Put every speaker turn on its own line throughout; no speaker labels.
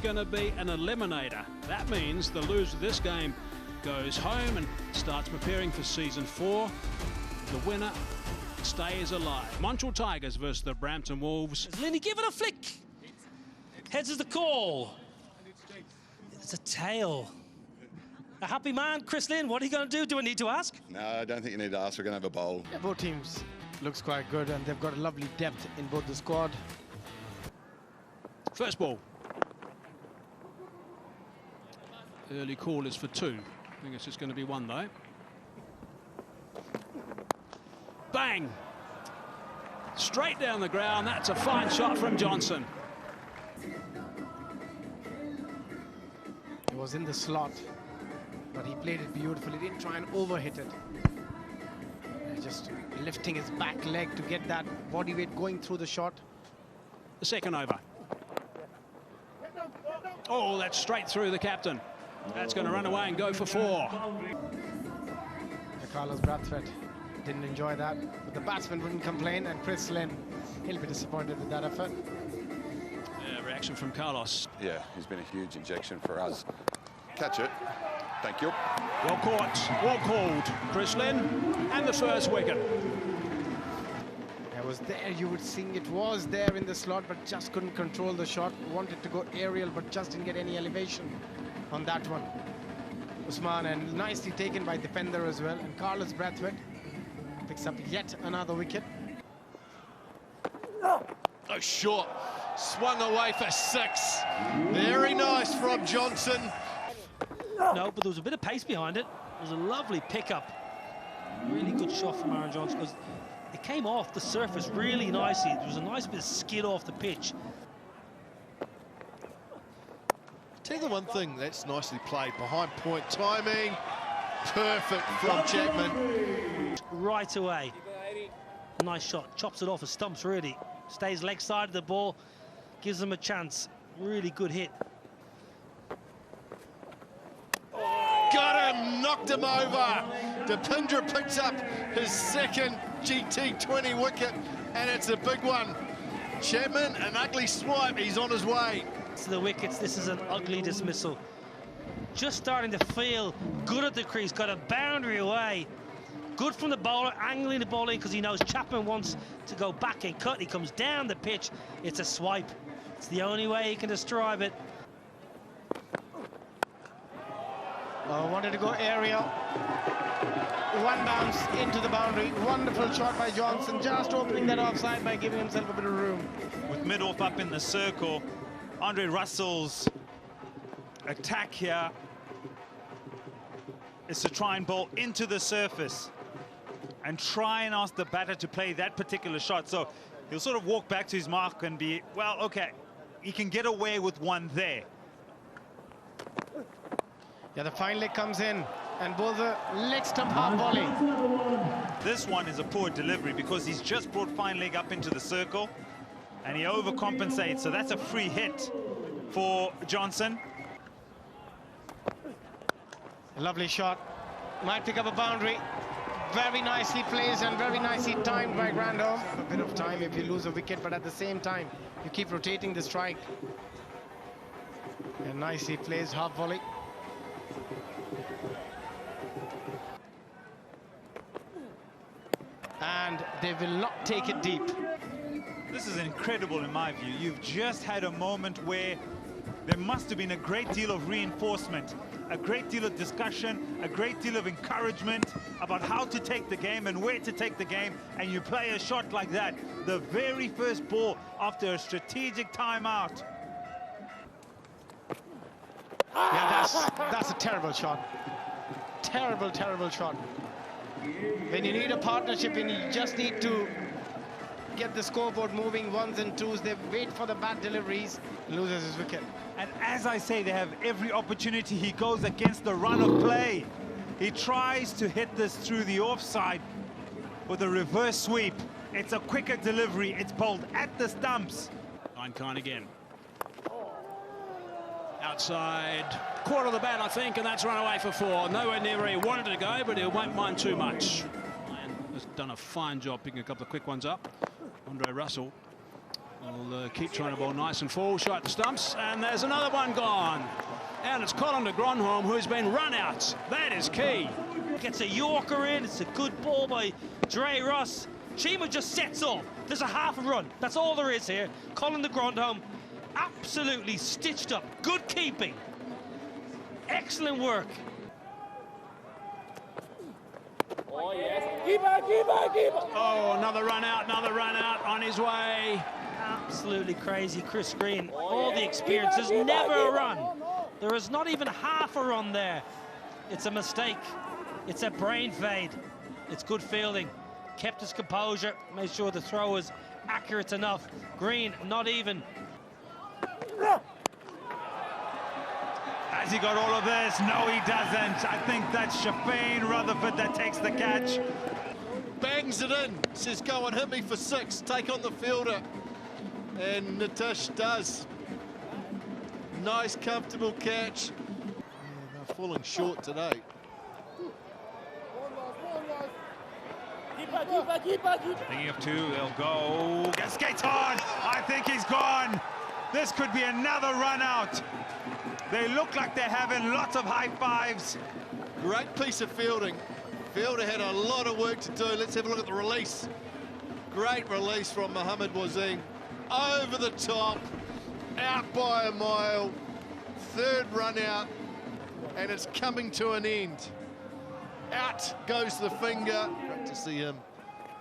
going to be an eliminator. That means the loser of this game goes home and starts preparing for season 4. The winner stays alive. Montreal Tigers versus the Brampton Wolves.
Lindy, give it a flick. Heads is the call. It's a tail. A happy man, Chris Lynn, what are you going to do? Do I need to ask?
No, I don't think you need to ask. We're going to have a bowl.
Yeah, both teams looks quite good, and they've got a lovely depth in both the squad.
First ball. Early call is for 2. I think it's just going to be 1 though. Bang! Straight down the ground. That's a fine shot from Johnson.
It was in the slot, but he played it beautifully. He didn't try and overhit it. Just lifting his back leg to get that body weight going through the shot.
The second over. Oh, that's straight through the captain. That's going to run away and go for 4.
Carlos Brathwaite didn't enjoy that, but the batsman wouldn't complain, and Chris Lynn, he'll be disappointed with that effort.
Yeah, reaction from Carlos.
Yeah, he's been a huge injection for us. Catch it. Thank you.
Well caught, well called. Chris Lynn, and the first wicket.
It was there, you would think it was there in the slot, but just couldn't control the shot. Wanted to go aerial, but just didn't get any elevation on that one. Usman, and nicely taken by defender as well. And Carlos Brathwaite picks up yet another wicket.
Oh, short. Swung away for 6. Very nice from Johnson.
No, but there was a bit of pace behind it. It was a lovely pickup. Really good shot from Aaron Johnson, because it came off the surface really nicely. There was a nice bit of skid off the pitch.
Tell you the one thing that's nicely played, behind point timing, perfect from Chapman.
Right away. Nice shot, chops it off his stumps really. Stays leg side of the ball, gives them a chance. Really good hit.
Got him, knocked him over. Dipindra picks up his second GT20 wicket, and it's a big one. Chapman, an ugly swipe, he's on his way.
To the wickets, this is an ugly dismissal. Just starting to feel good at the crease, got a boundary away. Good from the bowler, angling the ball in because he knows Chapman wants to go back and cut. He comes down the pitch, it's a swipe. It's the only way he can describe it.
Wanted to go aerial. One bounce into the boundary. Wonderful shot by Johnson, just opening that offside by giving himself a bit of room.
With mid-off up in the circle, Andre Russell's attack here is to try and bowl into the surface and try and ask the batter to play that particular shot. So he'll sort of walk back to his mark and be, well, okay, he can get away with 1 there.
Yeah, the fine leg comes in, and both a leg stump half volley.
This one is a poor delivery because he's just brought fine leg up into the circle and he overcompensates, so that's a free hit for Johnson.
A lovely shot. Might pick up a boundary. Very nicely placed and very nicely timed by Grandhomme. A bit of time if you lose a wicket, but at the same time, you keep rotating the strike. And nicely placed half volley. And they will not take it deep.
This is incredible in my view. You've just had a moment where there must have been a great deal of reinforcement, a great deal of discussion, a great deal of encouragement about how to take the game and where to take the game, and you play a shot like that, the very first ball after a strategic timeout.
Yeah, that's a terrible shot. Terrible, terrible shot. When you need a partnership and you just need to get the scoreboard moving 1s and 2s, they wait for the bad deliveries, loses his wicket.
And as I say, they have every opportunity. He goes against the run of play. He tries to hit this through the offside with a reverse sweep. It's a quicker delivery. It's bowled at the stumps.
Kind again. Outside, quarter of the bat, I think, and that's run away for 4. Nowhere near where he wanted to go, but he won't mind too much. Ryan has done a fine job picking a couple of quick ones up. Andre Russell We'll keep trying to bowl nice and full, shot stumps, and there's another one gone. And it's Colin de Grandhomme who's been run out. That is key.
Gets a Yorker in. It's a good ball by Dre Ross. Chima just sets off. There's a half a run. That's all there is here. Colin de Grandhomme absolutely stitched up. Good keeping. Excellent work.
Oh, yes. Keeper.
Oh, another run out on his way.
Absolutely crazy, Chris Green. All the experience. There's never a run. There is not even half a run there. It's a mistake. It's a brain fade. It's good fielding. Kept his composure. Made sure the throw was accurate enough. Green, not even.
Has he got all of this? No, he doesn't. I think that's Shafane Rutherford that takes the catch.
Bangs it in. Says, go and hit me for 6. Take on the fielder. And Nitish does. Nice, comfortable catch. Yeah, they're falling short today.
Keeper.
Thinking of 2, they'll go. Skates on. I think he's gone. This could be another run out. They look like they're having lots of high fives.
Great piece of fielding. Fielder had a lot of work to do. Let's have a look at the release. Great release from Mohammad Wasim. Over the top, out by a mile. 3rd run out, and it's coming to an end. Out goes the finger. Great to see him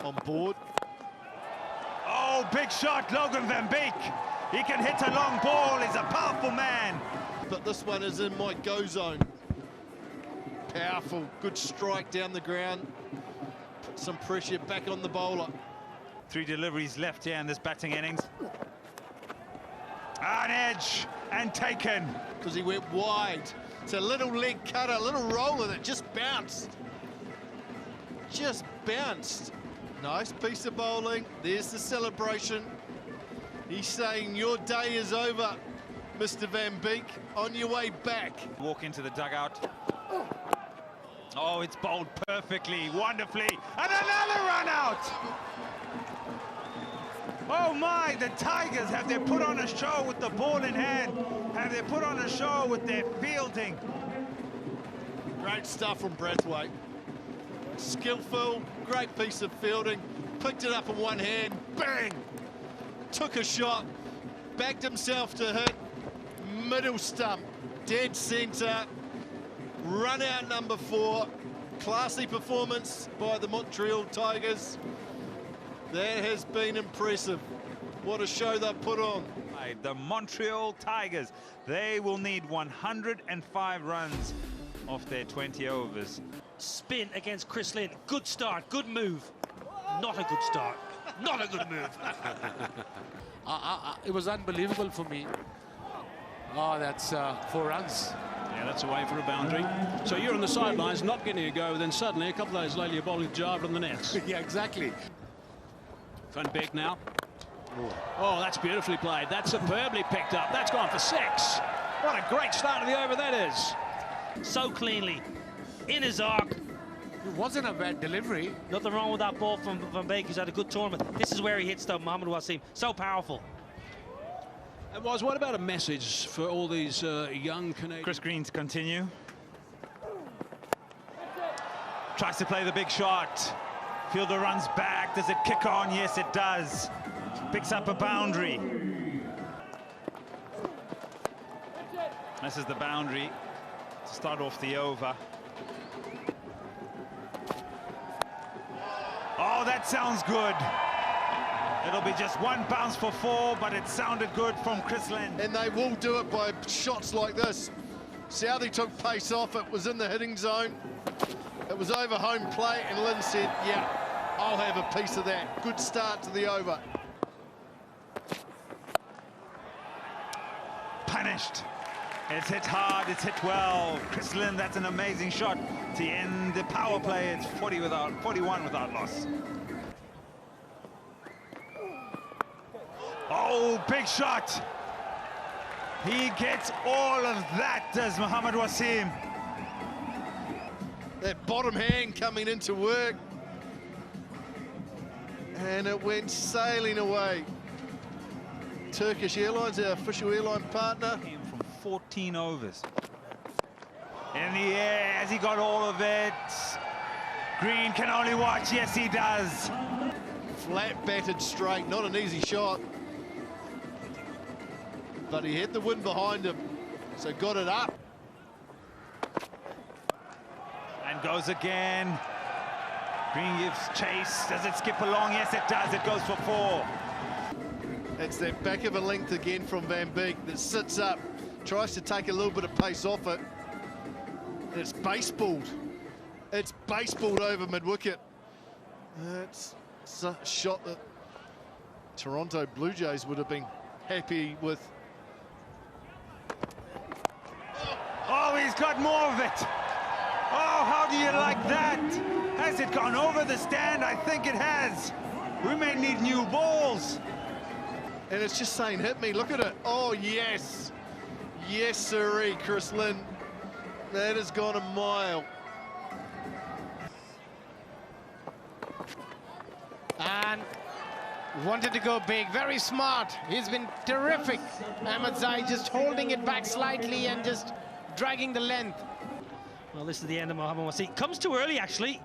on board.
Oh, big shot, Logan van Beek. He can hit a long ball. He's a powerful man.
But this one is in my go zone. Powerful, good strike down the ground. Put some pressure back on the bowler.
3 deliveries left here in this batting innings. An edge and taken.
Because he went wide. It's a little leg cutter, a little roller that just bounced. Just bounced. Nice piece of bowling. There's the celebration. He's saying your day is over, Mr. Van Beek. On your way back.
Walk into the dugout. Oh, it's bowled perfectly, wonderfully. And another run out. Oh my, the Tigers, have they put on a show with the ball in hand? Have they put on a show with their fielding?
Great stuff from Brathwaite. Skillful, great piece of fielding. Picked it up in one hand, bang! Took a shot, backed himself to hit. Middle stump, dead centre. Run out number 4. Classy performance by the Montreal Tigers. That has been impressive. What a show they've put on.
The Montreal Tigers, they will need 105 runs off their 20 overs.
Spin against Chris Lynn. Good start, good move. Not a good start. Not a good move.
It was unbelievable for me. Oh, that's 4 runs.
Yeah, that's away for a boundary. So you're on the sidelines, not getting a go, then suddenly a couple of days later you're bowling Java on the nets.
Yeah, exactly.
Van Beek now. Oh, that's beautifully played. That's superbly picked up. That's gone for 6. What a great start of the over that is.
So cleanly, in his arc.
It wasn't a bad delivery.
Nothing wrong with that ball from Van Beek. He's had a good tournament. This is where he hits though, Mohammad Wasim. So powerful.
And what about a message for all these young Canadians?
Chris Green to continue. Tries to play the big shot. Fielder runs back. Does it kick on? Yes, it does. Picks up a boundary. This is the boundary to start off the over. Oh, that sounds good. It'll be just 1 bounce for 4, but it sounded good from Chris Lynn.
And they will do it by shots like this. Southey took pace off. It was in the hitting zone. It was over home plate, and Lynn said, yeah, I'll have a piece of that. Good start to the over.
Punished. It's hit hard, it's hit well. Chris Lynn, that's an amazing shot to end the power play. It's 41 without loss. Oh, big shot. He gets all of that, does Mohammad Wasim.
That bottom hand coming into work. And it went sailing away. Turkish Airlines, our official airline partner.
Came from 14 overs. In the air, has he got all of it? Green can only watch. Yes, he does.
Flat batted straight, not an easy shot. But he had the wind behind him, so got it up.
And goes again. Green gives chase. Does it skip along? Yes, it does. It goes for 4.
It's that back of a length again from Van Beek that sits up, tries to take a little bit of pace off it. It's baseballed. It's baseballed over mid-wicket. It's a shot that Toronto Blue Jays would have been happy with.
Oh, he's got more of it. Oh, how do you like that? Has it gone over the stand? I think it has. We may need new balls.
And it's just saying, hit me. Look at it. Oh, yes. Yes, sirree, Chris Lynn. That has gone a mile.
And wanted to go big, very smart. He's been terrific. Ahmed Zai just holding it back slightly and just dragging the length.
Well, this is the end of Mohamed Wasim. Comes too early, actually.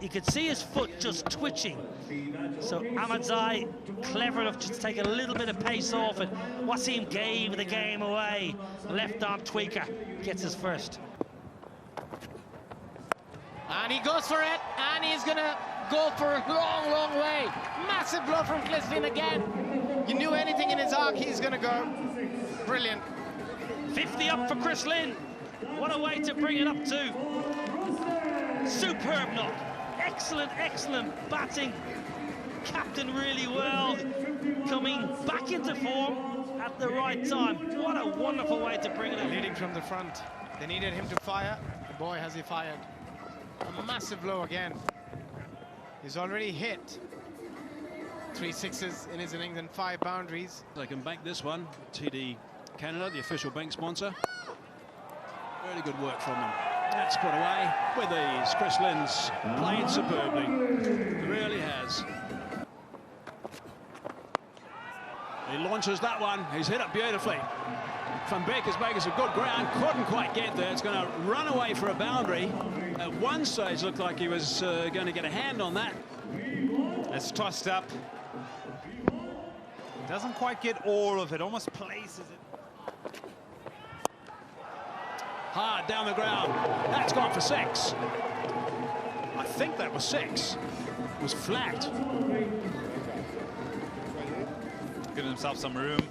You could see his foot just twitching. So Ahmed Zai, clever enough just to take a little bit of pace off it. Wasim gave the game away. Left arm tweaker gets his first.
And he goes for it, and he's gonna go for a long, long way. Massive blow from Clislin again. You knew anything in his arc, he's gonna go. Brilliant.
50 up for Chris Lynn. What a way to bring it up to. Superb knock. Excellent, excellent batting. Captain really well. Coming back into form at the right time. What a wonderful way to bring it up.
Leading from the front. They needed him to fire. And boy, has he fired. A massive blow again. He's already hit 3 sixes in his innings and 5 boundaries.
They can bank this one. TD Canada, the official bank sponsor. Really good work from them. That's put away with ease. Chris Lynn's played superbly. He really has. He launches that one. He's hit it beautifully. Van Beek is making some good ground. Couldn't quite get there. It's going to run away for a boundary. At one stage, looked like he was going to get a hand on that.
It's tossed up. Doesn't quite get all of it. Almost places it.
Hard down the ground. That's gone for 6. I think that was 6. It was flat.
Giving himself some room.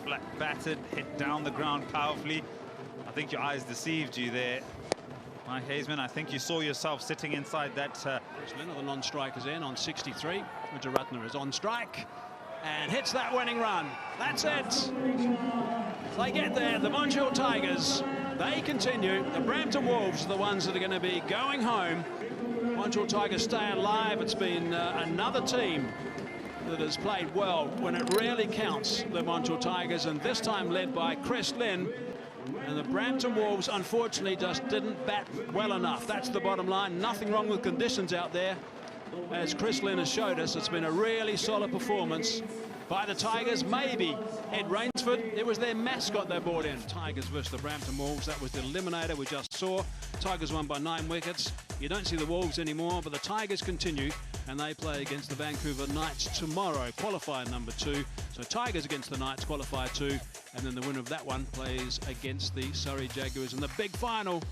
Flat batted, hit down the ground powerfully. I think your eyes deceived you there, Mike Hazeman. I think you saw yourself sitting inside that.
Lynn of the non-strikers in on 63. Wijaratne is on strike and hits that winning run. That's it. They get there, the Montreal Tigers. They continue. The Brampton Wolves are the ones that are going to be going home. Montreal Tigers stay alive. It's been another team that has played well when it really counts, the Montreal Tigers, and this time led by Chris Lynn. And the Brampton Wolves, unfortunately, just didn't bat well enough. That's the bottom line. Nothing wrong with conditions out there. As Chris Lynn has showed us, it's been a really solid performance by the Tigers. Maybe Ed Rainsford, it was their mascot they brought in. Tigers versus the Brampton Wolves. That was the Eliminator we just saw. Tigers won by 9 wickets. You don't see the Wolves anymore, but the Tigers continue, and they play against the Vancouver Knights tomorrow, qualifier number 2. So Tigers against the Knights, qualifier 2, and then the winner of that one plays against the Surrey Jaguars in the big final.